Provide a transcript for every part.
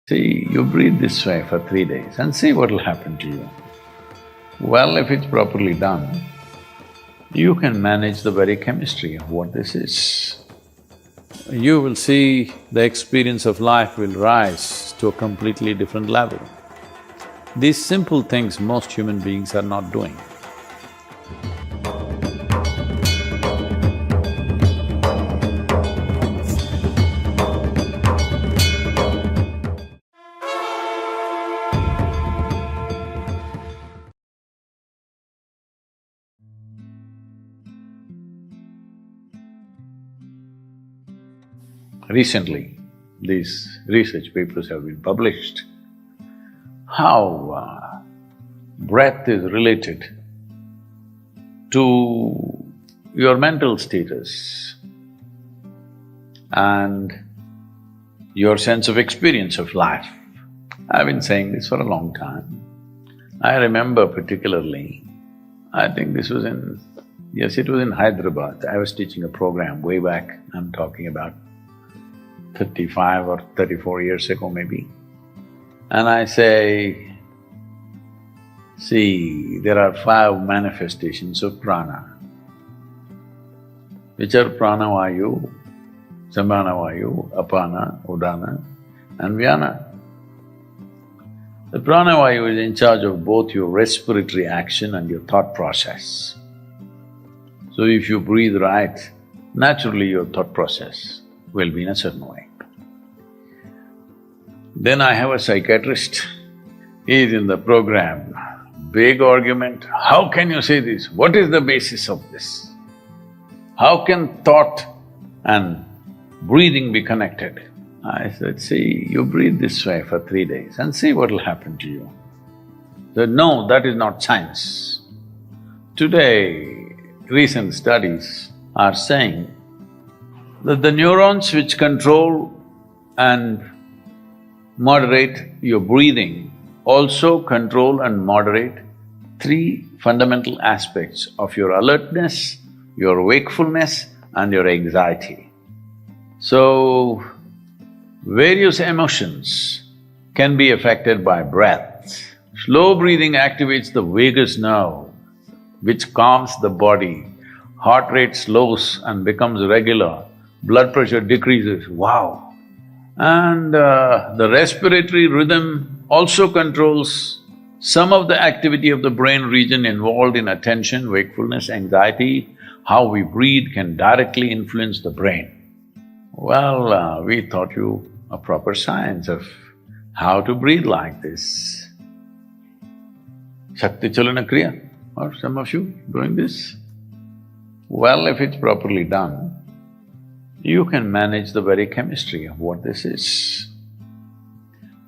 See, you breathe this way for 3 days and see what'll happen to you. Well, if it's properly done, you can manage the very chemistry of what this is. You will see the experience of life will rise to a completely different level. These simple things most human beings are not doing. Recently, these research papers have been published, how breath is related to your mental status and your sense of experience of life. I've been saying this for a long time. I remember particularly, I think this was in… yes, it was in Hyderabad. I was teaching a program way back, I'm talking about 35 or 34 years ago maybe. And I say, see, there are 5 manifestations of prana, which are pranavayu, samanavayu, apana, udana and vyana. The pranavayu is in charge of both your respiratory action and your thought process. So if you breathe right, naturally your thought process will be in a certain way. Then I have a psychiatrist, he is in the program, big argument, how can you say this? What is the basis of this? How can thought and breathing be connected? I said, see, you breathe this way for 3 days and see what'll happen to you. He said, no, that is not science. Today, recent studies are saying that the neurons which control and moderate your breathing also control and moderate 3 fundamental aspects of your alertness, your wakefulness and your anxiety. So, various emotions can be affected by breath. Slow breathing activates the vagus nerve, which calms the body. Heart rate slows and becomes regular, blood pressure decreases, wow! And the respiratory rhythm also controls some of the activity of the brain region involved in attention, wakefulness, anxiety. How we breathe can directly influence the brain. Well, we taught you a proper science of how to breathe like this. Shakti Chalana Kriya, or some of you doing this? Well, if it's properly done, you can manage the very chemistry of what this is.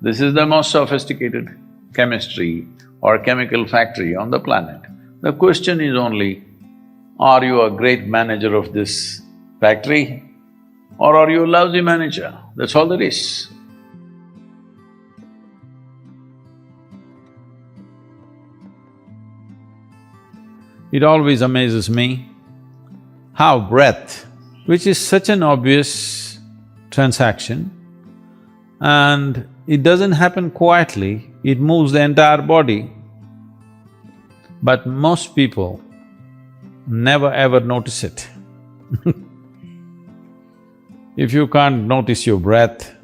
This is the most sophisticated chemistry or chemical factory on the planet. The question is only, are you a great manager of this factory or are you a lousy manager? That's all there is. It always amazes me how breath, which is such an obvious transaction, and it doesn't happen quietly, it moves the entire body. But most people never ever notice it. If you can't notice your breath,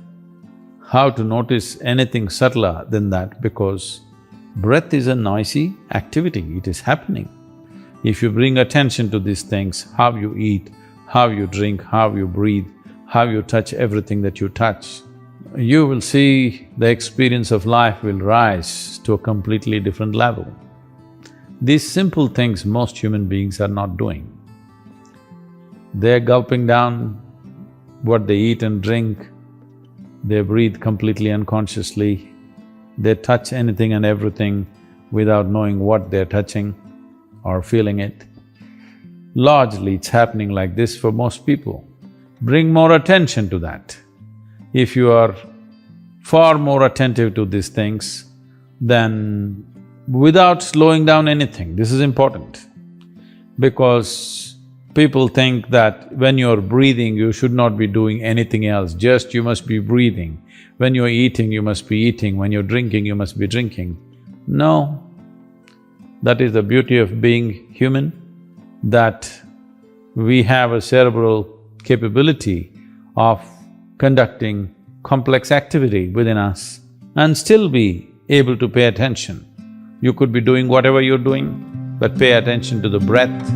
how to notice anything subtler than that? Because breath is a noisy activity, it is happening. If you bring attention to these things, how you eat, how you drink, how you breathe, how you touch everything that you touch, you will see the experience of life will rise to a completely different level. These simple things most human beings are not doing. They're gulping down what they eat and drink, they breathe completely unconsciously, they touch anything and everything without knowing what they're touching or feeling it. Largely, it's happening like this for most people. Bring more attention to that. If you are far more attentive to these things, then without slowing down anything, this is important. Because people think that when you're breathing, you should not be doing anything else, just you must be breathing. when you're eating, you must be eating, when you're drinking, you must be drinking. No, that is the beauty of being human, that we have a cerebral capability of conducting complex activity within us and still be able to pay attention. You could be doing whatever you're doing, but pay attention to the breath,